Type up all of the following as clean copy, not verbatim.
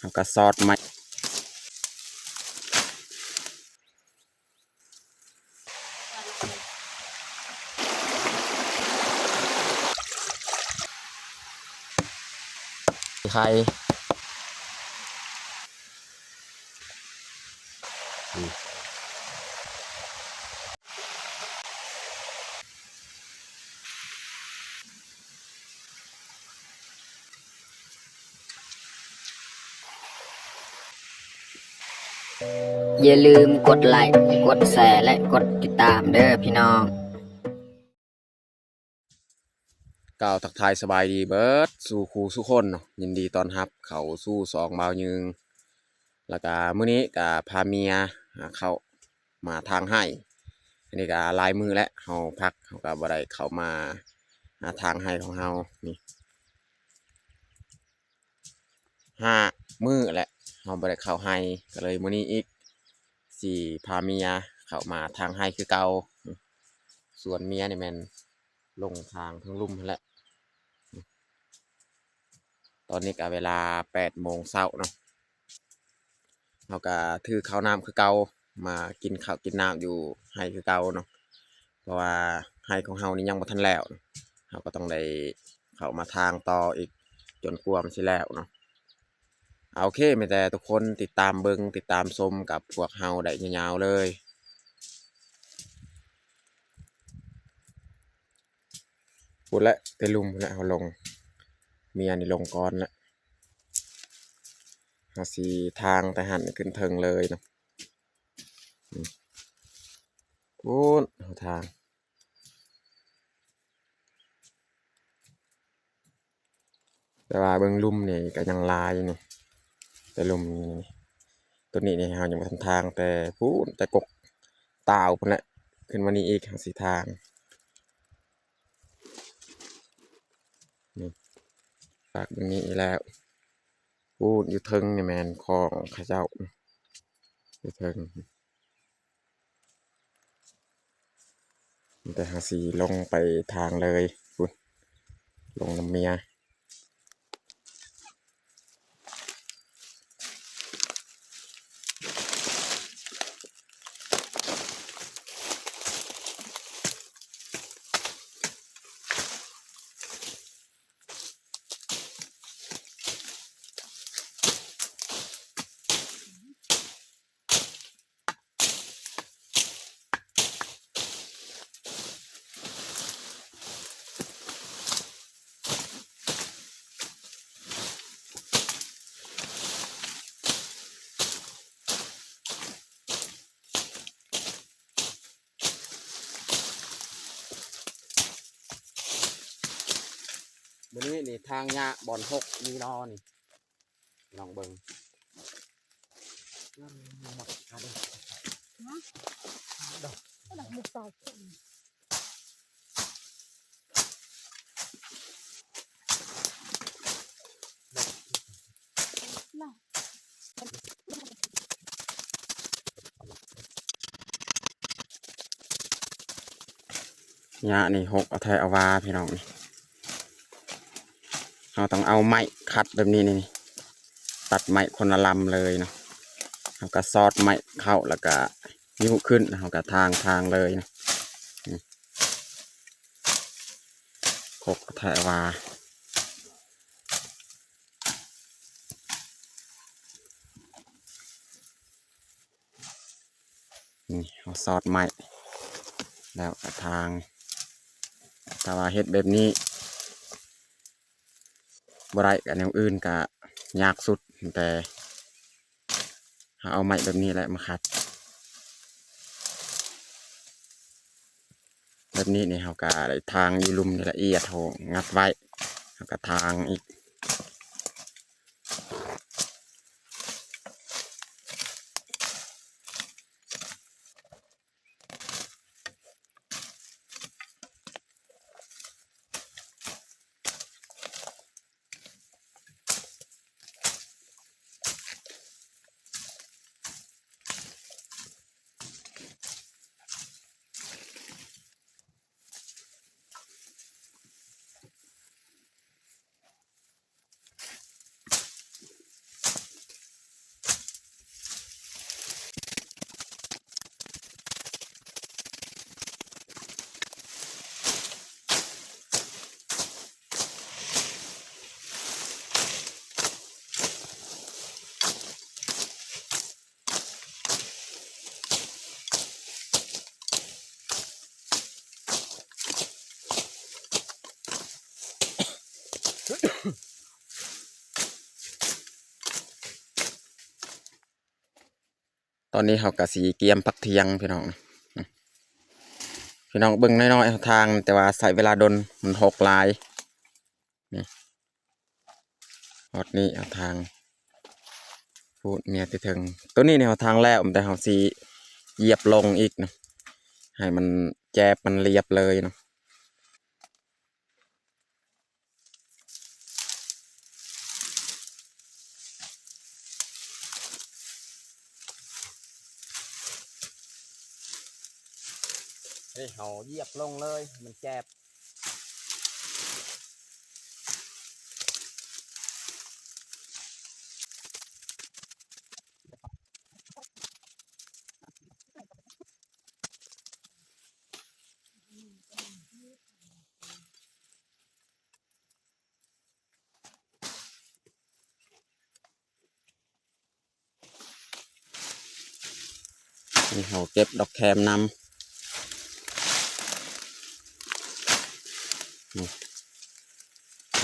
แล้วก็ซอสไม้ไข่อย่าลืมกดไลค์กดแชร์และกดติดตามเด้อพี่น้องกล่าวทักทายสบายดีเบิร์ดสู่ครูสู่คนเนาะยินดีต้อนรับเขาสู่สองบ่าวยึงแล้วก็มื้อนี้ก็พาเมียเข้ามาทางให้อันนี้ก็ลายมือและเฮาพักเฮาก็บ่ได้เข้ามาทางให้ของเฮานี่5 มื้อแหละเฮาบ่ได้เข้าให้ก็เลยมื้อนี้อีกสิพาเมียเข้ามาทางให้คือเก่าส่วนเมียนี่แม่นลงทางทั้งลุ่มนั่นแหละตอนนี้ก็เวลา8 โมงเช้าเนาะเราก็ถือข้าวน้ำคือเก่ามากินข้าวกินน้ำอยู่ให้คือเก่าเนาะเพราะว่าให้ของเฮานี่ยังบ่ทันแล้วเราก็ต้องได้เข้ามาทางต่ออีกจนกว่ามันสิแล้วเนาะโอเคไม่แต่ทุกคนติดตามเบิ่งติดตามชมกับพวกเฮาได้ยาวๆเลยพูดแล้วแต่ลุมพูดแล้วเฮาลงเมียนี่ลงก่อนแล้วเฮาสิทางแต่หันขึ้นเทิงเลยเนาะพูดเฮาทางแต่ว่าเบิ่งลุ่มนี่ก็ยังลายนี่แต่ลุ่มนี่ตัวนี้นี่เฮายังบ่ทันทางแต่พูดแต่กกตาวพุ่นแหละขึ้นมานี่อีกเฮาสิทางนี่ฝากเบิ่งนี้อีกแล้วพูดอยู่เทิงนี่แม่นของเขาเจ้าอยู่เทิงแต่เฮาสิลงไปทางเลยพุ่นลงน้ำเมียมื้อนี้นี่ทางยะบ่อน6มีรอนี่ลองเบิ่งหมดอันดอก Nó đặt một tờ này ยะนี่6เอาแทเอาวาพี่น้องนี่เราต้องเอาไม้คัดแบบนี้นี่ตัดไม้คนละลำเลยเนาะเราก็ซอดไม้เข้าแล้วก็ยิ้วขึ้นเราก็ทางเลยนะ6เอาแทเอาวานี่เอาซอดไม้แล้วก็ทางแต่ว่าเฮ็ดแบบนี้บ่ได้กับแนวอื่นก็ยากสุดแต่เอาไม้แบบนี้แหละมาคัดแบบนี้นี่เขาก็ได้ทางอยู่ลุมนี่ละเอียดโหงัดไว้เขาก็ทางอีก ตอนนี้เขากะสีเกียมพักเที่ยงพี่น้องพี่น้องเบิ่งน้อยๆทางแต่ว่าใส่เวลาดนมันหกลายนี่ฮอดนี่เอาทางพูดเนี่ยติถึงตัวนี้เนี่ยเอาทางแล้วแต่เขาสีเหยียบลงอีกนะให้มันแจบมันเรียบเลยเนาะนี่เขาเหยียบลงเลยมันแจบนี่เขาเก็บดอกแคมนำ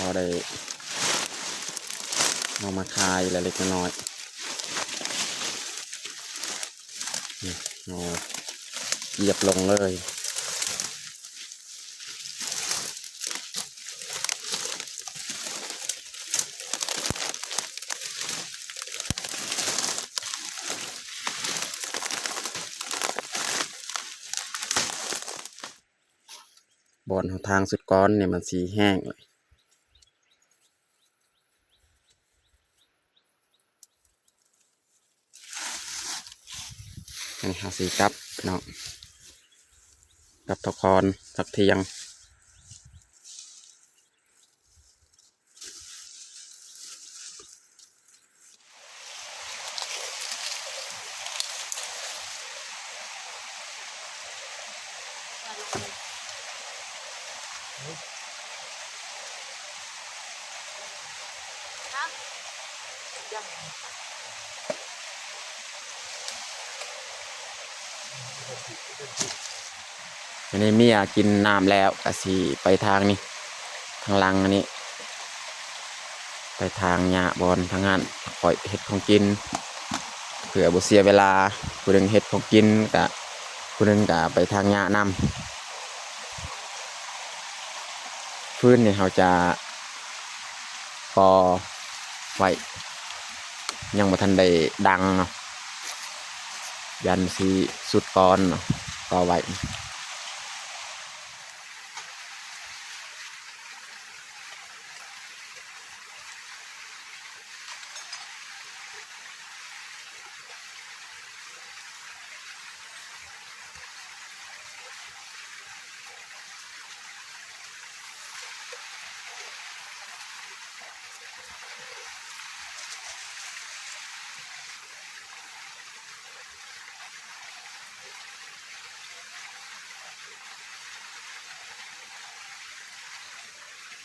พอได้เอามาคายเล็กน้อยนี่เอาเหยียบลงเลยบอนทางสุดก้อนเนี่ยมันสีแห้งเลยนี่หาสีกับเนาะกับทะคอนสักเทียงอันนี้เมียกินน้ำแล้วก็สีไปทางนี้ทางลังอันนี้ไปทางหญ้าบอนทางนั้นปล่อยเห็ดของกินเผื่อบุเสียเวลาผู้หนึ่งเห็ดของกินกับผู้หนึ่งกับไปทางหญ้านำพื้นเนี่ยเขาจะพอไว้ยังบ่ทันได้ดังเนาะยันสีสุดก่อนเนาะก็ไว้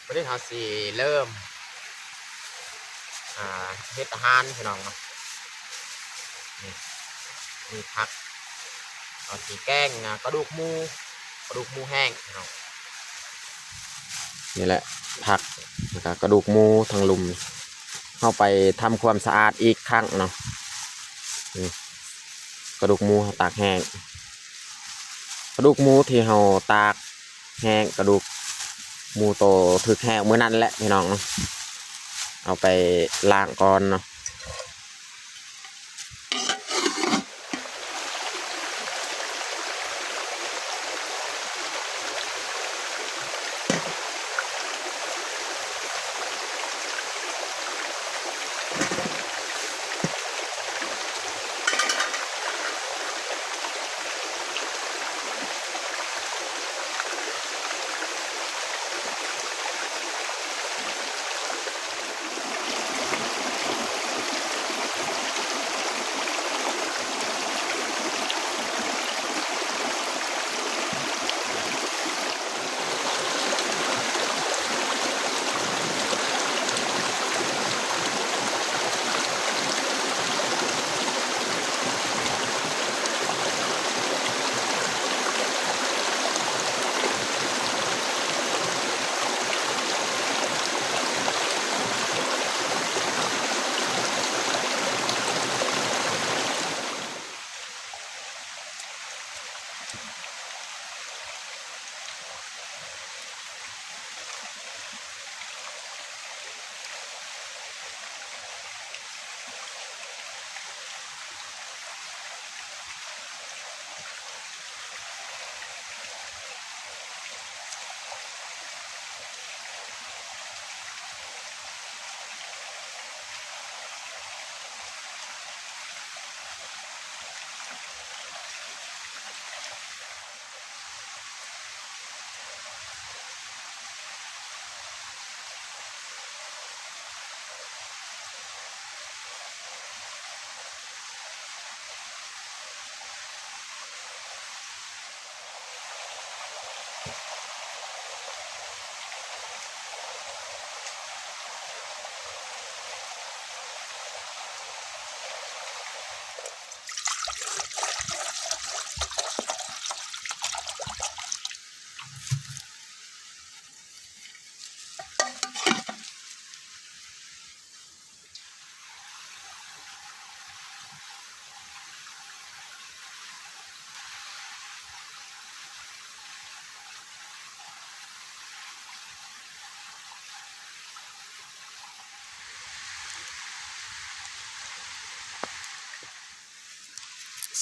วันนี้เขาสีเริ่มเฮ็ดอาหารพี่น้องเนาะมีผักเอาสีแกงกระดูกหมูแห้งพี่น้องนี่แหละผักแล้วก็กระดูกหมูทางลุมเข้าไปทำความสะอาดอีกครั้งเนาะนี่กระดูกหมูตากแห้งกระดูกหมูที่เราตากแห้งกระดูกหมูโตถึกแห้งเมื่อนั้นแหละพี่น้องเนาะเอาไปล้างก่อนเนาะ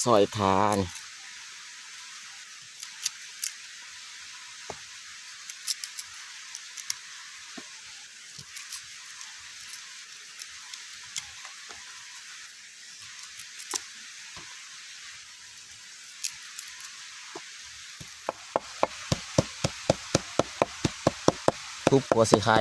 ซอยขานี่ทุบหัวสิไข่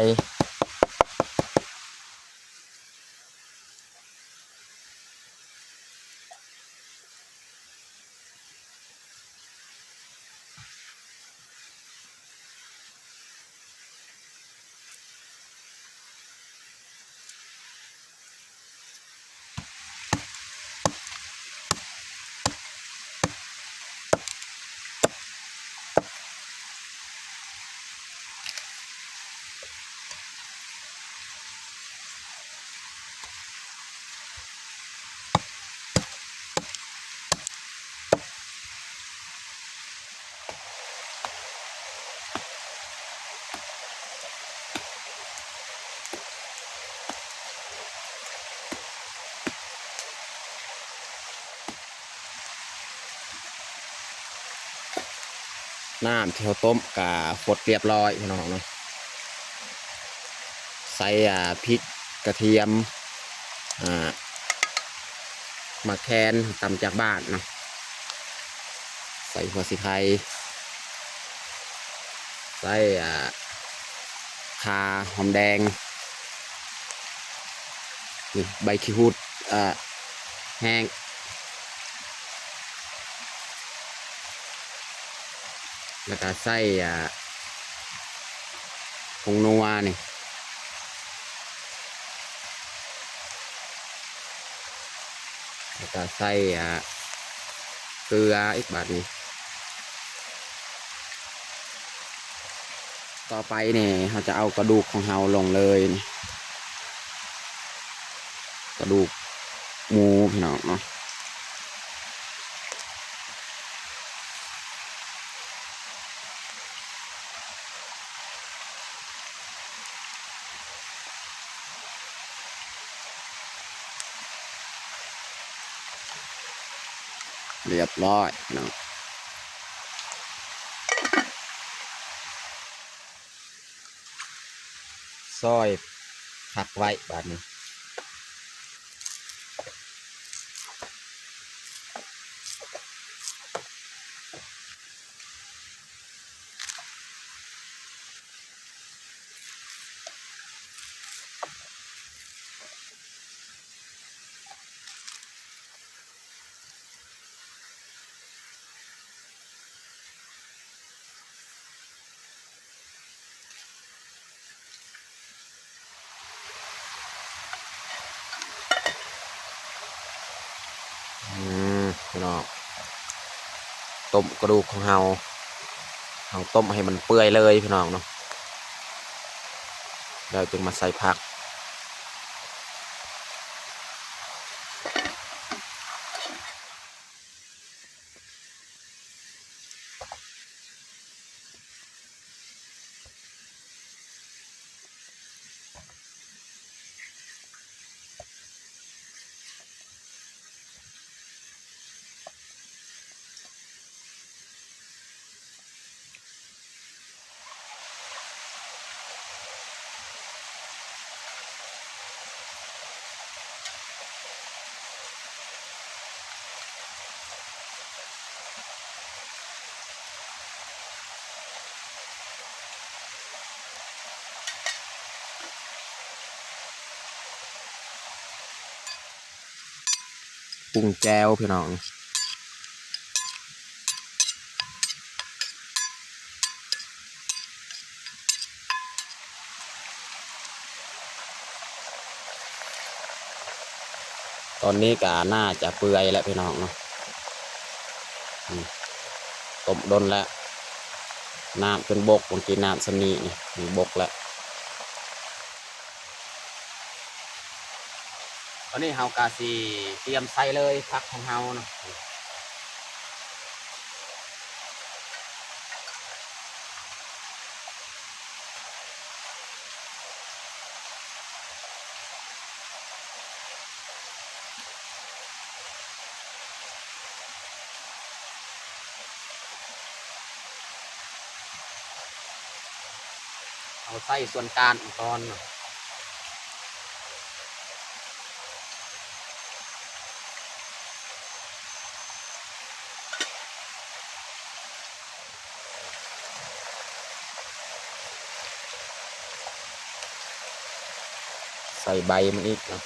น้ำที่เขาต้มกะฟดเรียบร้อยพี่น้องเนาะใส่พริกกระเทียมมะแคนตำจากบ้านเนาะใส่หัวสิไข่ใส่ข่าหอมแดงนี่ใบขี้หูดแห้งแล้วก็ใส่ผงนัวนี่แล้วก็ใส่เกลืออีกบาทนี้ต่อไปเนี่ยเราจะเอากระดูกของเราลงเลยนี่กระดูกหมูพี่น้องเนาะเรียบร้อยพี่น้องซอยผักไว้บาทนี้พี่น้องต้มกระดูกของเราต้มให้มันเปื่อยเลยพี่น้องเนาะแล้วจึงมาใส่ผักปรุงแจวพี่น้องตอนนี้ก็น่าจะเปื่อยแล้วพี่น้องเนาะต้มดนแล้วน้ำเป็นบกบางทีน้ำสนีนี่มีบกแล้วตอนนี้เฮากาสีเตรียมใส่เลยผักของเฮาเนาะ เอาใส่ส่วนกลางอีกตอนเนาะใส่ใบมันอีกเนาะ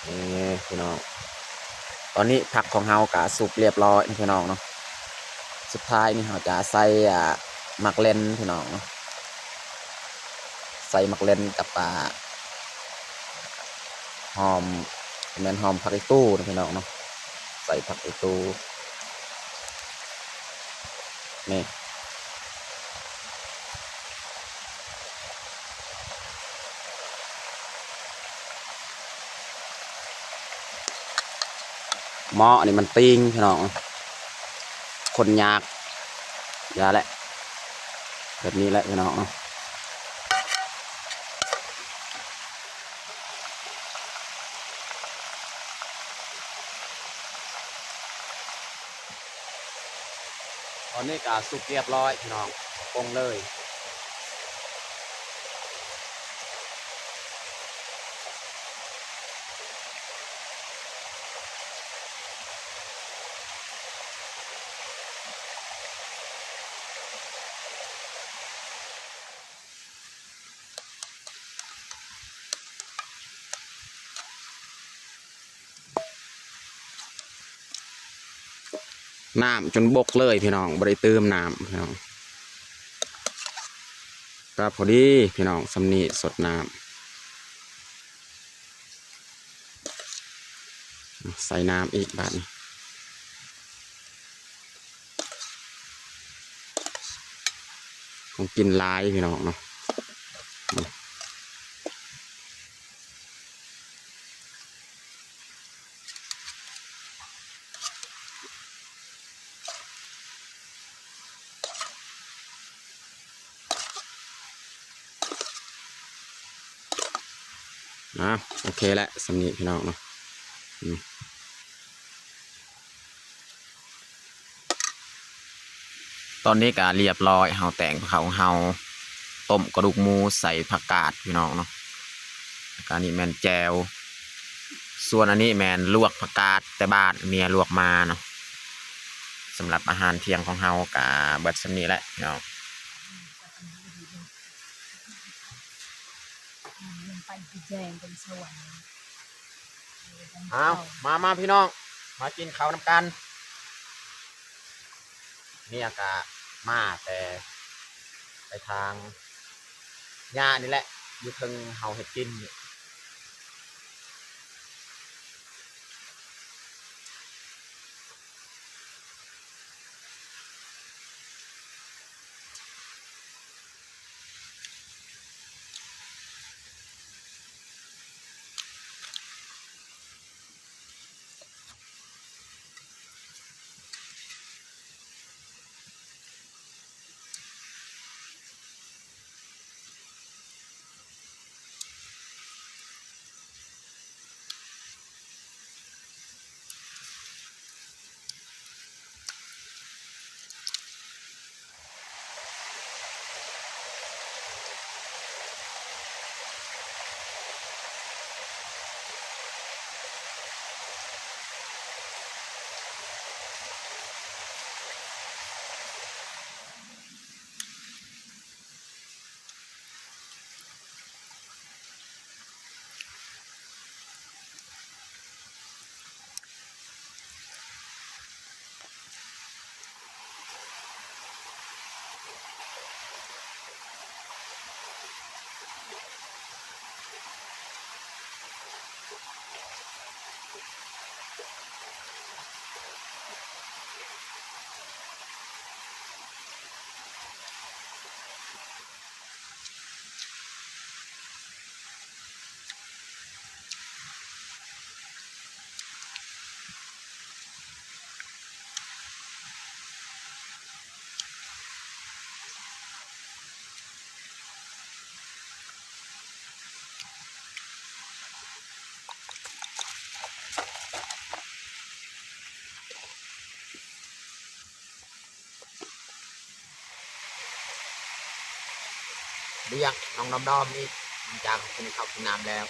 นี่พี่น้องตอนนี้ผักของเฮากะสุกเรียบร้อยพี่น้องเนาะสุดท้ายนี่เราจะใส่มักเล่นพี่น้องเนาะใส่มักเล่นกับหอมแมนหอมผักอีตู้นะพี่น้องเนาะใส่ผักอีตู้นี่หม้อนี่มันติ้งพี่น้องคนยากยาแหละแบบนี้แหละพี่น้องตอนนี้ก็สุกเรียบร้อยพี่น้องปรุงเลยน้ำจนบกเลยพี่น้องบริเติมน้ำพี่น้องก็พอดีพี่น้องสำนีสดน้ำใส่น้ำอีกบาทนี้คงกินลายพี่น้องเนาะโอเคแล้วสำนีพี่น้องเนาะตอนนี้ก็เรียบร้อยเฮาแต่งข้าวของเฮาต้มกระดูกหมูใส่ผักกาดพี่น้องเนาะการนี้แมนแจวส่วนอันนี้แมนลวกผักกาดแต่บ้านเมียลวกมาเนาะสำหรับอาหารเที่ยงของเฮากับเบิดสำนีแหละพี่น้องไปแจงเป็นสวรรค์ เอามาพี่น้องมากินข้าวน้ำกันนี่อากาศมาแต่ไปทางหญ้านี่แหละอยู่เทิงเฮาเห็ดกิน เลี้ยงน้องดอมๆนี่หลังจากกินข้าวกินน้ำแล้ว